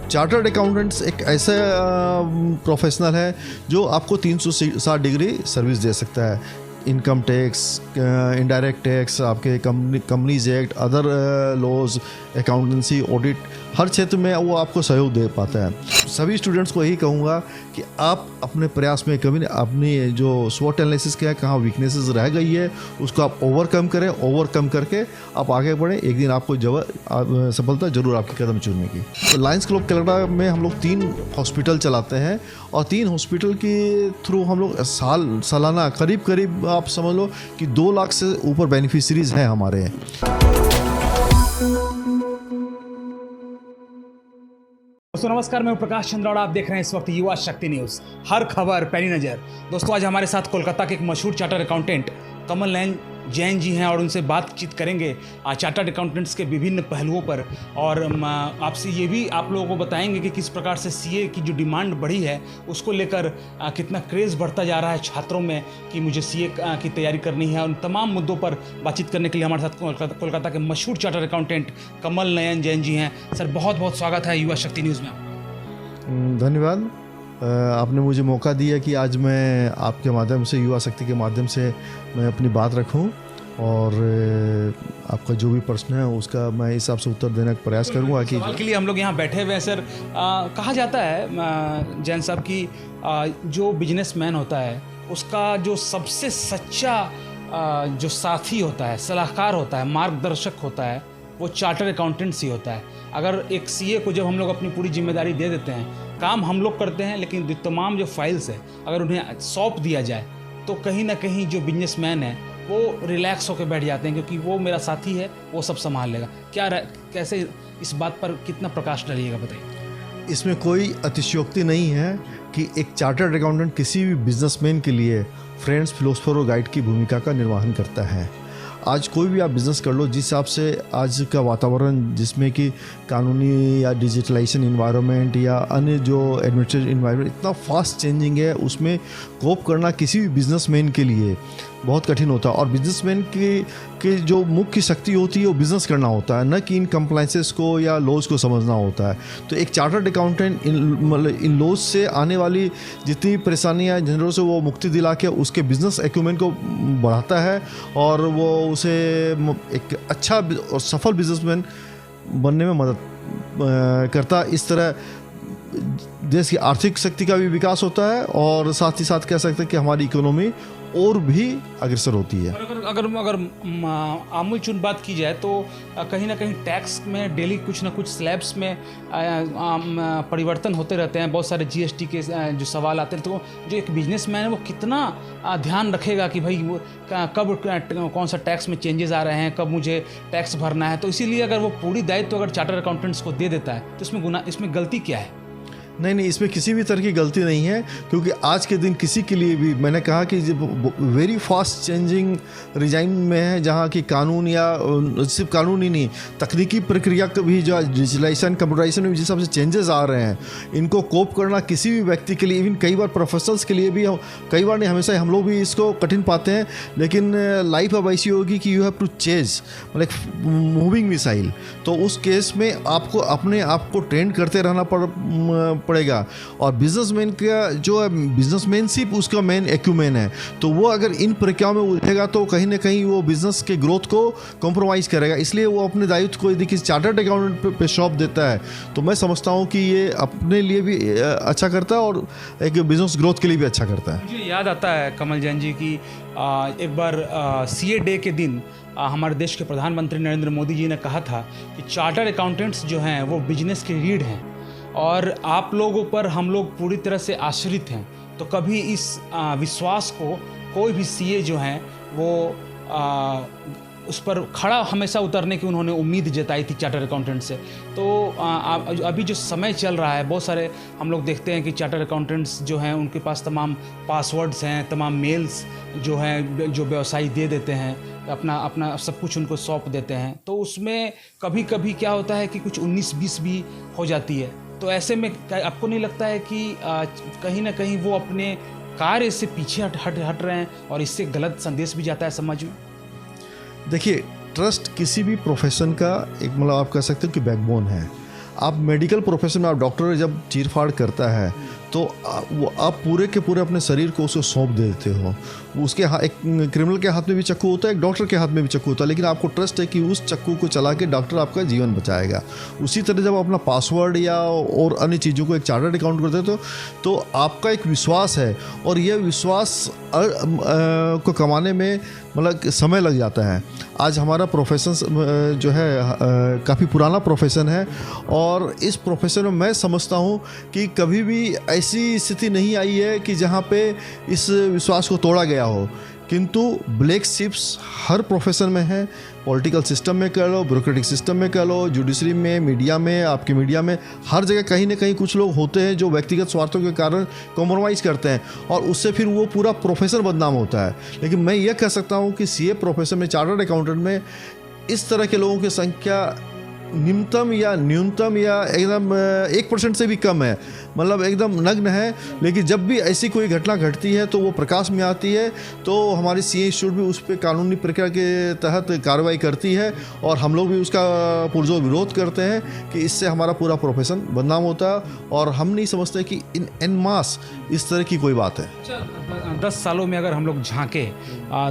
Chartered accountants एक ऐसा professional है जो आपको 360 डिग्री सर्विस दे सकता है। इनकम टैक्स, इनडायरेक्ट टैक्स, आपके companies act, other laws, accountancy, audit, हर क्षेत्र में वो आपको सहयोग दे पाता है। सभी स्टूडेंट्स को यही कहूँगा कि आप अपने प्रयास में कभी अपनी जो स्वॉट एनालिसिस क्या है, कहाँ वीकनेसेस रह गई है, उसको आप ओवरकम करें। ओवरकम करके आप आगे बढ़ें, एक दिन आपको सफलता जरूर आपके कदम चुनेगी। तो लायंस क्लब कनाडा में हम लोग 3 हॉस्पिटल चलाते हैं और 3 हॉस्पिटल के थ्रू हम लोग सालाना करीब आप समझ लो कि 2 लाख से ऊपर बेनिफिशरीज हैं हमारे। दोस्तों नमस्कार, मैं प्रकाश चंद्रावड़ा। आप देख रहे हैं इस वक्त युवा शक्ति न्यूज़, हर खबर पैनी नज़र। दोस्तों आज हमारे साथ कोलकाता के एक मशहूर चार्टर्ड अकाउंटेंट कमल नयन जैन जी हैं और उनसे बातचीत करेंगे चार्टर्ड अकाउंटेंट्स के विभिन्न पहलुओं पर, और आपसे ये भी आप लोगों को बताएंगे कि किस प्रकार से सीए की जो डिमांड बढ़ी है उसको लेकर कितना क्रेज़ बढ़ता जा रहा है छात्रों में कि मुझे सीए की तैयारी करनी है। उन तमाम मुद्दों पर बातचीत करने के लिए हमारे साथ कोलकाता के मशहूर चार्टर्ड अकाउंटेंट कमल नयन जैन जी हैं। सर बहुत बहुत स्वागत है युवा शक्ति न्यूज़ में। धन्यवाद, आपने मुझे मौका दिया कि आज मैं आपके माध्यम से, युवा शक्ति के माध्यम से मैं अपनी बात रखूं और आपका जो भी प्रश्न है उसका मैं इस हिसाब से उत्तर देने का प्रयास करूंगा। कि सवाल के लिए हम लोग यहाँ बैठे हुए हैं सर। कहा जाता है जैन साहब की जो बिजनेसमैन होता है उसका जो सबसे सच्चा जो साथी होता है, सलाहकार होता है, मार्गदर्शक होता है, वो चार्टर्ड अकाउंटेंट्स ही होता है। अगर एक सीए को जब हम लोग अपनी पूरी जिम्मेदारी दे देते हैं, काम हम लोग करते हैं लेकिन तमाम जो फाइल्स है अगर उन्हें सौंप दिया जाए तो कहीं ना कहीं जो बिजनेसमैन है वो रिलैक्स होकर बैठ जाते हैं क्योंकि वो मेरा साथी है, वो सब संभाल लेगा। कैसे इस बात पर कितना प्रकाश डालिएगा बताइए। इसमें कोई अतिशयोक्ति नहीं है कि एक चार्टर्ड अकाउंटेंट किसी भी बिजनेसमैन के लिए फ्रेंड्स, फिलोसोफर और गाइड की भूमिका का निर्वहन करता है। आज कोई भी आप बिज़नेस कर लो, जिस हिसाब से आज का वातावरण जिसमें कि कानूनी या डिजिटलाइजेशन इन्वायरमेंट या अन्य जो एडमिनिस्ट्रेटिव इन्वायरमेंट इतना फास्ट चेंजिंग है, उसमें कोप करना किसी भी बिजनेसमैन के लिए बहुत कठिन होता है। और बिजनेसमैन की जो मुख्य शक्ति होती है वो बिज़नेस करना होता है, न कि इन कंप्लाइंसेस को या लॉज को समझना होता है। तो एक चार्टर्ड अकाउंटेंट इन लॉज से आने वाली जितनी परेशानियाँ झंझटों से वो मुक्ति दिला के उसके बिज़नेस एक्यूमेंट को बढ़ाता है और वो उसे एक अच्छा और सफल बिजनेसमैन बनने में मदद करता है। इस तरह देश की आर्थिक शक्ति का भी विकास होता है और साथ ही साथ कह सकते हैं कि हमारी इकोनॉमी और भी अग्रसर होती है। अगर आमूल चून बात की जाए तो कहीं ना कहीं टैक्स में डेली कुछ ना कुछ स्लैब्स में परिवर्तन होते रहते हैं। बहुत सारे जीएसटी के जो सवाल आते हैं, तो जो एक बिजनेसमैन है वो कितना ध्यान रखेगा कि भाई कब कौन सा टैक्स में चेंजेस आ रहे हैं, कब मुझे टैक्स भरना है। तो इसीलिए अगर वो पूरी दायित्व अगर चार्टर्ड अकाउंटेंट्स को दे देता है तो इसमें गलती क्या है? नहीं, इसमें किसी भी तरह की गलती नहीं है, क्योंकि आज के दिन किसी के लिए भी, मैंने कहा कि वेरी फास्ट चेंजिंग रिजाइम में है, जहाँ की कानून या सिर्फ कानून ही नहीं, तकनीकी प्रक्रिया भी जो डिजिटलाइजेशन, कंप्यूटराइजेशन में जिस हिसाब से चेंजेस आ रहे हैं, इनको कोप करना किसी भी व्यक्ति के लिए, इवन कई बार प्रोफेशनल्स के लिए भी, कई बार नहीं, हमेशा हम लोग भी इसको कठिन पाते हैं। लेकिन लाइफ अब ऐसी होगी कि यू हैव टू चेज, मतलब मूविंग मिसाइल। तो उस केस में आपको अपने आप को ट्रेंड करते रहना पड़ेगा। और बिजनेसमैन का जो है, बिजनेसमैनशिप उसका मेन एक्यूमेन है, तो वो अगर इन प्रक्रियाओं में उलझेगा तो कहीं ना कहीं वो बिजनेस के ग्रोथ को कॉम्प्रोमाइज़ करेगा। इसलिए वो अपने दायित्व को यदि किसी चार्टर्ड अकाउंटेंट पे सौंप देता है तो मैं समझता हूँ कि ये अपने लिए भी अच्छा करता है और एक बिजनेस ग्रोथ के लिए भी अच्छा करता है। मुझे याद आता है कमल जैन जी की एक बार सीए डे के दिन हमारे देश के प्रधानमंत्री नरेंद्र मोदी जी ने कहा था कि चार्टर्ड अकाउंटेंट्स जो हैं वो बिजनेस के रीढ़ हैं और आप लोगों पर हम लोग पूरी तरह से आश्रित हैं। तो कभी इस विश्वास को कोई भी सीए जो हैं वो उस पर खड़ा हमेशा उतरने की उन्होंने उम्मीद जताई थी चार्टर्ड अकाउंटेंट से। तो अभी जो समय चल रहा है, बहुत सारे हम लोग देखते हैं कि चार्टर्ड अकाउंटेंट्स जो हैं उनके पास तमाम पासवर्ड्स हैं, तमाम मेल्स जो हैं जो व्यवसायी दे देते हैं, अपना सब कुछ उनको सौंप देते हैं। तो उसमें कभी कभी क्या होता है कि कुछ 19-20 भी हो जाती है। तो ऐसे में आपको नहीं लगता है कि कहीं ना कहीं वो अपने कार्य से पीछे हट रहे हैं और इससे गलत संदेश भी जाता है समाज में? देखिए, ट्रस्ट किसी भी प्रोफेशन का एक, मतलब आप कह सकते हो कि बैकबोन है। आप मेडिकल प्रोफेशन में आप डॉक्टर जब चीरफाड़ करता है तो आप पूरे के पूरे अपने शरीर को उसको सौंप देते हो। उसके एक क्रिमिनल के हाथ में भी चाकू होता है, एक डॉक्टर के हाथ में भी चाकू होता है, लेकिन आपको ट्रस्ट है कि उस चाकू को चला के डॉक्टर आपका जीवन बचाएगा। उसी तरह जब अपना पासवर्ड या और अन्य चीज़ों को एक चार्टर्ड अकाउंट करते हो तो आपका एक विश्वास है, और यह विश्वास को कमाने में मतलब समय लग जाता है। आज हमारा प्रोफेशन जो है काफ़ी पुराना प्रोफेशन है, और इस प्रोफेशन में मैं समझता हूँ कि कभी भी ऐसी स्थिति नहीं आई है कि जहाँ पे इस विश्वास को तोड़ा गया हो। किंतु ब्लैक शिप्स हर प्रोफेशन में है, पॉलिटिकल सिस्टम में कह लो, ब्यूरोक्रेटिक सिस्टम में कह लो, जुडिशरी में, मीडिया में, आपके मीडिया में, हर जगह कहीं ना कहीं कुछ लोग होते हैं जो व्यक्तिगत स्वार्थों के कारण कॉम्प्रोमाइज़ करते हैं, और उससे फिर वो पूरा प्रोफेशन बदनाम होता है। लेकिन मैं ये कह सकता हूँ कि सीए प्रोफेशन में, चार्टर्ड अकाउंटेंट में इस तरह के लोगों की संख्या न्यूनतम या एकदम 1% से भी कम है, मतलब एकदम नग्न है। लेकिन जब भी ऐसी कोई घटना घटती है तो वो प्रकाश में आती है, तो हमारी सीए इंस्टीट्यूट भी उस पर कानूनी प्रक्रिया के तहत कार्रवाई करती है, और हम लोग भी उसका पुरजोर विरोध करते हैं कि इससे हमारा पूरा प्रोफेशन बदनाम होता है, और हम नहीं समझते कि इन मास इस तरह की कोई बात है। 10 सालों में अगर हम लोग झांके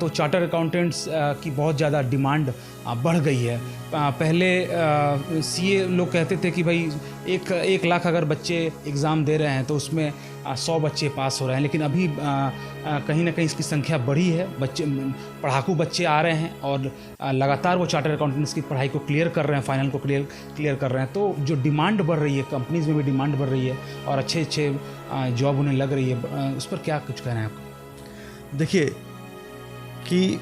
तो चार्टर अकाउंटेंट्स की बहुत ज़्यादा डिमांड बढ़ गई है। पहले सीए लोग कहते थे कि भाई 1 लाख अगर बच्चे एग्ज़ाम दे रहे हैं तो उसमें 100 बच्चे पास हो रहे हैं, लेकिन अभी कहीं ना कहीं इसकी संख्या बढ़ी है। पढ़ाकू बच्चे आ रहे हैं और लगातार वो चार्टर अकाउंटेंट्स की पढ़ाई को क्लियर कर रहे हैं, फाइनल को क्लियर कर रहे हैं। तो जो डिमांड बढ़ रही है, कंपनीज़ में भी डिमांड बढ़ रही है और अच्छे जॉब उन्हें लग रही है, उस पर क्या कुछ कहना है आपको? देखिए कि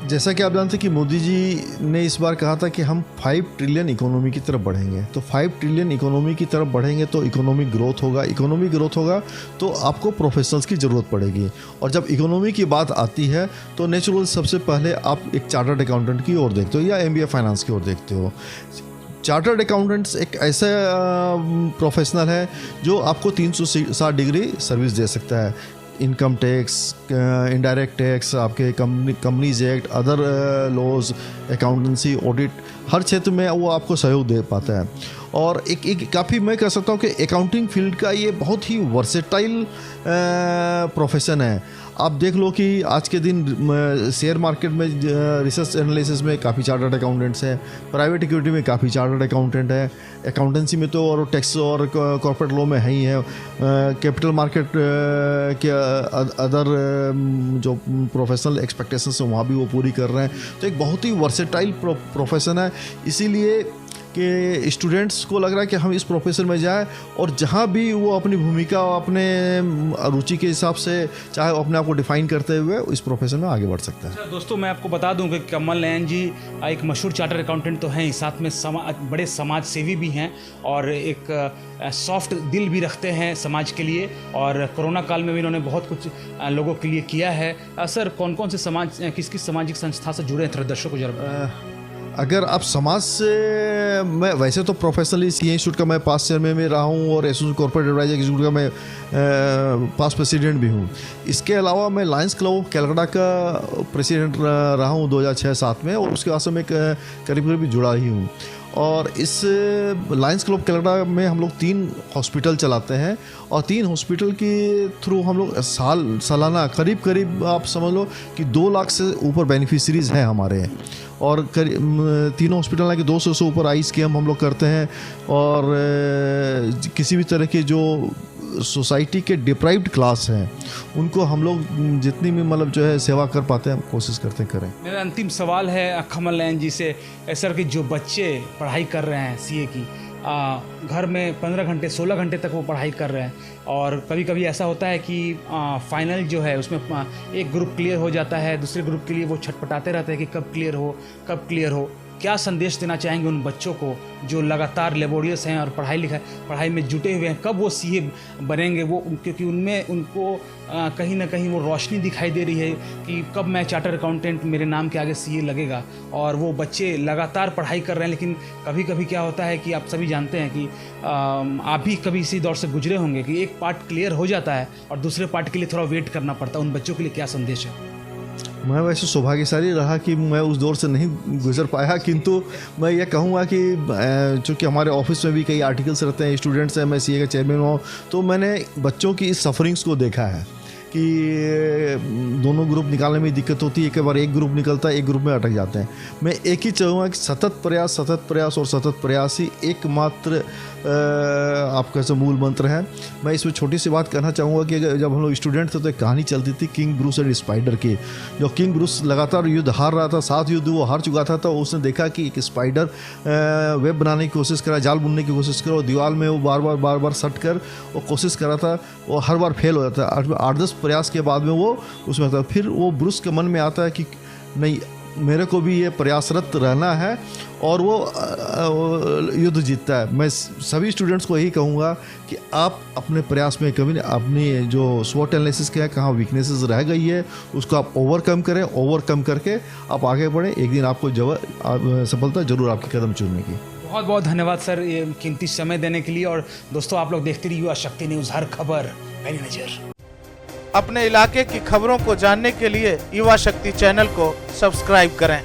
जैसा कि आप जानते हैं कि मोदी जी ने इस बार कहा था कि हम 5 ट्रिलियन इकोनॉमी की तरफ बढ़ेंगे। तो 5 ट्रिलियन इकोनॉमी की तरफ बढ़ेंगे तो इकोनॉमिक ग्रोथ होगा, इकोनॉमिक ग्रोथ होगा तो आपको प्रोफेशनल्स की ज़रूरत पड़ेगी, और जब इकोनॉमी की बात आती है तो नेचुरल सबसे पहले आप एक चार्टर्ड अकाउंटेंट की ओर देखते हो या MBA फाइनेंस की ओर देखते हो। चार्टर्ड अकाउंटेंट्स एक ऐसा प्रोफेशनल है जो आपको 360 डिग्री सर्विस दे सकता है। इनकम टैक्स, इनडायरेक्ट टैक्स, आपके companies act, other laws, accountancy, audit, हर क्षेत्र में वो आपको सहयोग दे पाता है। और एक काफ़ी मैं कह सकता हूँ कि अकाउंटिंग फील्ड का ये बहुत ही वर्सेटाइल प्रोफेशन है। आप देख लो कि आज के दिन शेयर मार्केट में रिसर्च एनालिसिस में काफ़ी चार्टर्ड अकाउंटेंट्स हैं, प्राइवेट इक्विटी में काफ़ी चार्टर्ड अकाउंटेंट है, अकाउंटेंसी में तो और टैक्स और कॉर्पोरेट लॉ में है ही है, कैपिटल मार्केट के अदर जो प्रोफेशनल एक्सपेक्टेशंस हैं वहाँ भी वो पूरी कर रहे हैं। तो एक बहुत ही वर्सेटाइल प्रोफेशन है, इसीलिए कि स्टूडेंट्स को लग रहा है कि हम इस प्रोफेशन में जाएं, और जहाँ भी वो अपनी भूमिका अपने रुचि के हिसाब से चाहे वो अपने आप को डिफाइन करते हुए इस प्रोफेशन में आगे बढ़ सकता है। दोस्तों, मैं आपको बता दूं कि कमल नयन जी एक मशहूर चार्टर अकाउंटेंट तो हैं ही, साथ में बड़े समाज सेवी भी हैं और एक सॉफ्ट दिल भी रखते हैं समाज के लिए, और कोरोना काल में भी इन्होंने बहुत कुछ लोगों के लिए किया है। सर, कौन कौन से किस किस सामाजिक संस्था से जुड़े हैं, दर्शकों को जरा अगर आप समाज से, मैं वैसे तो प्रोफेशनली सीए इंस्टीट्यूट का मैं पास्ट चेयरमैन में रहा हूँ और एसोसिएट कॉर्पोरेट एडवाइजर इंस्टीट्यूट का मैं पास्ट प्रेसिडेंट भी हूँ। इसके अलावा मैं लायंस क्लब ऑफ कलकत्ता का प्रेसिडेंट रहा हूँ 2006-07 में, और उसके वास्ते में करीब जुड़ा ही हूँ। और इस लायंस क्लब कलकत्ता में हम लोग 3 हॉस्पिटल चलाते हैं, और 3 हॉस्पिटल के थ्रू हम लोग सालाना करीब आप समझ लो कि 2 लाख से ऊपर बेनिफिशरीज हैं हमारे, और तीनों हॉस्पिटल के 200 से ऊपर आई स्कैम हम लोग करते हैं। और किसी भी तरह के जो सोसाइटी के डिप्राइव्ड क्लास हैं उनको हम लोग जितनी भी मतलब जो है सेवा कर पाते हैं, हम कोशिश करते करें। मेरा अंतिम सवाल है कमल नयन जी से, सर कि जो बच्चे पढ़ाई कर रहे हैं सीए की, घर में 15 घंटे 16 घंटे तक वो पढ़ाई कर रहे हैं, और कभी कभी ऐसा होता है कि फाइनल जो है उसमें एक ग्रुप क्लियर हो जाता है, दूसरे ग्रुप के लिए वो छटपटाते रहते हैं कि कब क्लियर हो। क्या संदेश देना चाहेंगे उन बच्चों को जो लगातार लेबोरियस हैं और पढ़ाई में जुटे हुए हैं, कब वो सीए बनेंगे? वो क्योंकि उनमें उनको कहीं ना कहीं वो रोशनी दिखाई दे रही है कि कब मैं चार्टर अकाउंटेंट, मेरे नाम के आगे सीए लगेगा, और वो बच्चे लगातार पढ़ाई कर रहे हैं। लेकिन कभी कभी क्या होता है कि आप सभी जानते हैं कि आप भी कभी इसी दौर से गुजरे होंगे कि एक पार्ट क्लियर हो जाता है और दूसरे पार्ट के लिए थोड़ा वेट करना पड़ता है। उन बच्चों के लिए क्या संदेश है? मैं वैसे सौभाग्यशाली रहा कि मैं उस दौर से नहीं गुजर पाया, किंतु मैं ये कहूँगा कि चूँकि हमारे ऑफिस में भी कई आर्टिकल्स रहते हैं, स्टूडेंट्स हैं, मैं सीए का चेयरमैन हूँ, तो मैंने बच्चों की इस सफरिंग्स को देखा है कि दोनों ग्रुप निकालने में दिक्कत होती है। एक बार एक ग्रुप निकलता है, एक ग्रुप में अटक जाते हैं। मैं एक ही चाहूँगा कि सतत प्रयास और सतत प्रयास ही एकमात्र आपका जो मूल मंत्र है। मैं इसमें छोटी सी बात कहना चाहूँगा कि जब हम लोग स्टूडेंट थे तो एक कहानी चलती थी किंग ब्रूस एंड स्पाइडर की। जब किंग ब्रूस लगातार युद्ध हार रहा था, 7 युद्ध वो हार चुका था, तो उसने देखा कि एक स्पाइडर वेब बनाने की कोशिश करा, जाल बुनने की कोशिश करा, और दीवार में वो बार बार सट कर वो कोशिश करा था, वो हर बार फेल हो जाता है। 8-10 प्रयास के बाद में वो उसमें आता है। फिर वो ब्रूस के मन में आता है कि नहीं, मेरे को भी ये प्रयासरत रहना है, और वो युद्ध जीतता है। मैं सभी स्टूडेंट्स को यही कहूँगा कि आप अपने प्रयास में कभी अपनी जो स्वॉट एनालिसिस क्या है, कहाँ वीकनेसेस रह गई है, उसको आप ओवरकम करें। ओवरकम करके आप आगे बढ़ें, एक दिन आपको सफलता जरूर आपके कदम चूमने की। बहुत बहुत धन्यवाद सर, ये कीमती समय देने के लिए। और दोस्तों, आप लोग देखते रहिए युवा शक्ति न्यूज़, हर खबर पैनी नजर। अपने इलाके की खबरों को जानने के लिए युवा शक्ति चैनल को सब्सक्राइब करें।